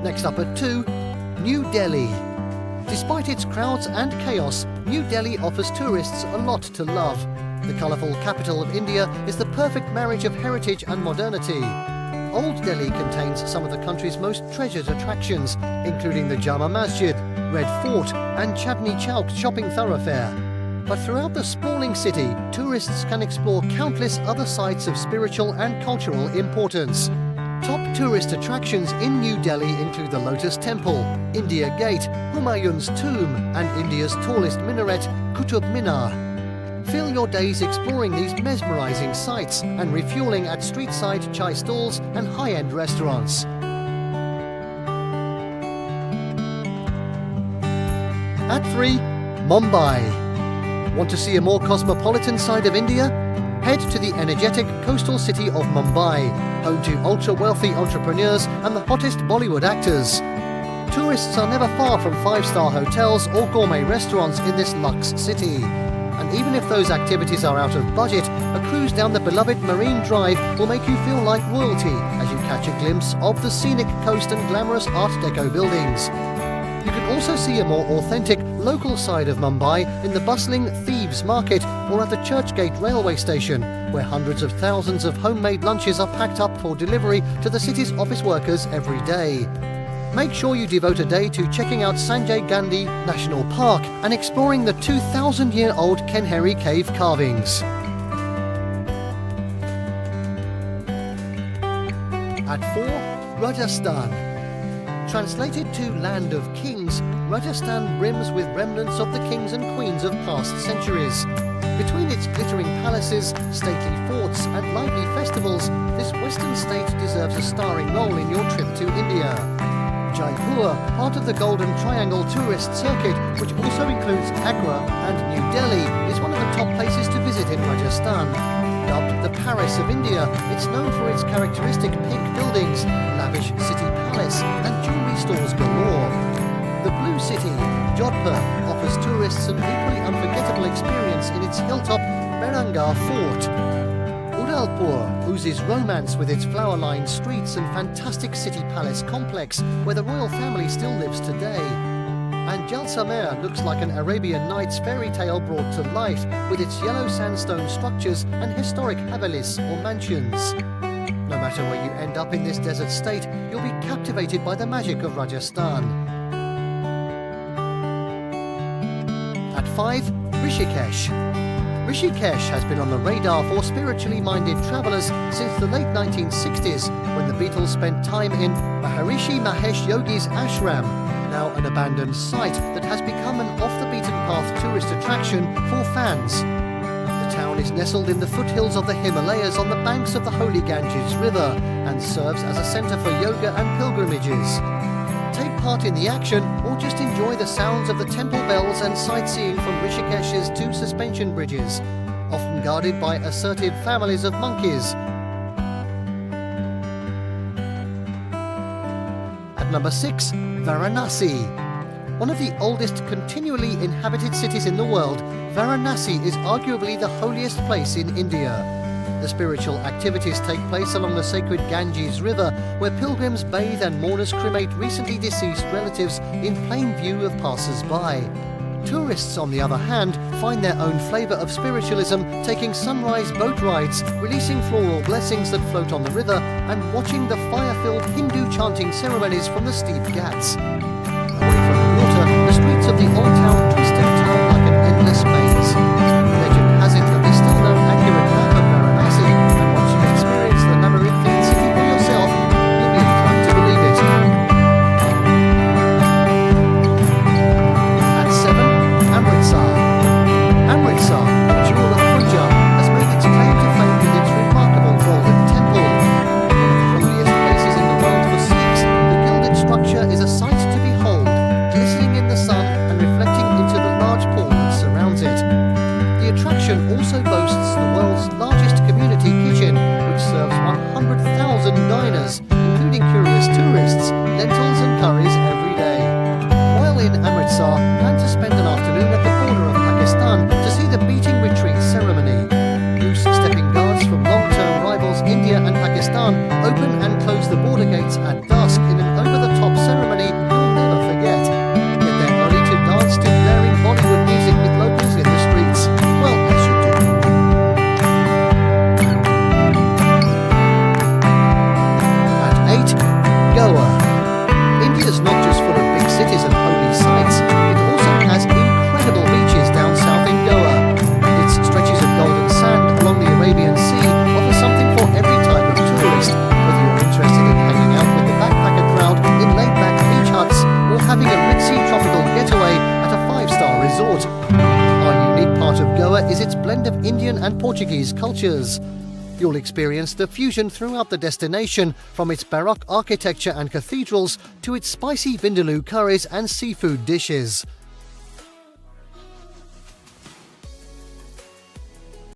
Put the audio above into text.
Next up at 2, New Delhi. Despite its crowds and chaos, New Delhi offers tourists a lot to love. The colourful capital of India is the perfect marriage of heritage and modernity. Old Delhi contains some of the country's most treasured attractions, including the Jama Masjid, Red Fort and Chandni Chowk shopping thoroughfare. But throughout the sprawling city, tourists can explore countless other sites of spiritual and cultural importance. Top tourist attractions in New Delhi include the Lotus Temple, India Gate, Humayun's Tomb and India's tallest minaret, Qutub Minar. Fill your days exploring these mesmerizing sights and refueling at street-side chai stalls and high-end restaurants. At 3, Mumbai. Want to see a more cosmopolitan side of India? Head to the energetic coastal city of Mumbai, home to ultra-wealthy entrepreneurs and the hottest Bollywood actors. Tourists are never far from 5-star hotels or gourmet restaurants in this luxe city. And even if those activities are out of budget, a cruise down the beloved Marine Drive will make you feel like royalty as you catch a glimpse of the scenic coast and glamorous Art Deco buildings. You can also see a more authentic, local side of Mumbai in the bustling Thieves Market or at the Churchgate railway station, where hundreds of thousands of homemade lunches are packed up for delivery to the city's office workers every day. Make sure you devote a day to checking out Sanjay Gandhi National Park and exploring the 2,000-year-old Kenheri cave carvings. At 4, Rajasthan. Translated to Land of Kings, Rajasthan brims with remnants of the kings and queens of past centuries. Between its glittering palaces, stately forts and lively festivals, this western state deserves a starring role in your trip to India. Jaipur, part of the Golden Triangle tourist circuit, which also includes Agra and New Delhi, is one of the top places to visit in Rajasthan. Dubbed the Paris of India, it's known for its characteristic pink buildings, lavish city palace and jewellery stores galore. The Blue City, Jodhpur, offers tourists an equally unforgettable experience in its hilltop Berangar Fort. Udalpur oozes romance with its flower-lined streets and fantastic city palace complex, where the royal family still lives today. And Jaisalmer looks like an Arabian Nights fairy tale brought to life, with its yellow sandstone structures and historic havelis or mansions. No matter where you end up in this desert state, you'll be captivated by the magic of Rajasthan. At 5, Rishikesh. Rishikesh has been on the radar for spiritually minded travellers since the late 1960s, when the Beatles spent time in Maharishi Mahesh Yogi's ashram, now an abandoned site that has become an off-the-beaten-path tourist attraction for fans. The town is nestled in the foothills of the Himalayas on the banks of the holy Ganges River and serves as a centre for yoga and pilgrimages. Take part in the action or just enjoy the sounds of the temple bells and sightseeing from Rishikesh's 2 suspension bridges, often guarded by assertive families of monkeys. At number 6, Varanasi. One of the oldest continually inhabited cities in the world, Varanasi is arguably the holiest place in India. The spiritual activities take place along the sacred Ganges River, where pilgrims bathe and mourners cremate recently deceased relatives in plain view of passers-by. Tourists, on the other hand, find their own flavour of spiritualism, taking sunrise boat rides, releasing floral blessings that float on the river, and watching the fire-filled Hindu chanting ceremonies from the steep ghats. Away from the water, the streets of the old town twist and turn like an endless maze. Legend has it that there's still no accurate map of Varanasi, and once you experience the labyrinthine city for yourself, you'll be inclined to believe it. At 7, Amritsar. Amritsar, the jewel of Punjab, has made its claim to fame with its remarkable golden temple. One of the holiest places in the world for Sikhs, the gilded structure is a sight to behold. Goa. India's not just full of big cities and holy sites, it also has incredible beaches down south in Goa. Its stretches of golden sand along the Arabian Sea offer something for every type of tourist, whether you're interested in hanging out with the backpacker crowd in laid-back beach huts or having a ritzy tropical getaway at a 5-star resort. Our unique part of Goa is its blend of Indian and Portuguese cultures. You'll experience the fusion throughout the destination, from its baroque architecture and cathedrals to its spicy vindaloo curries and seafood dishes.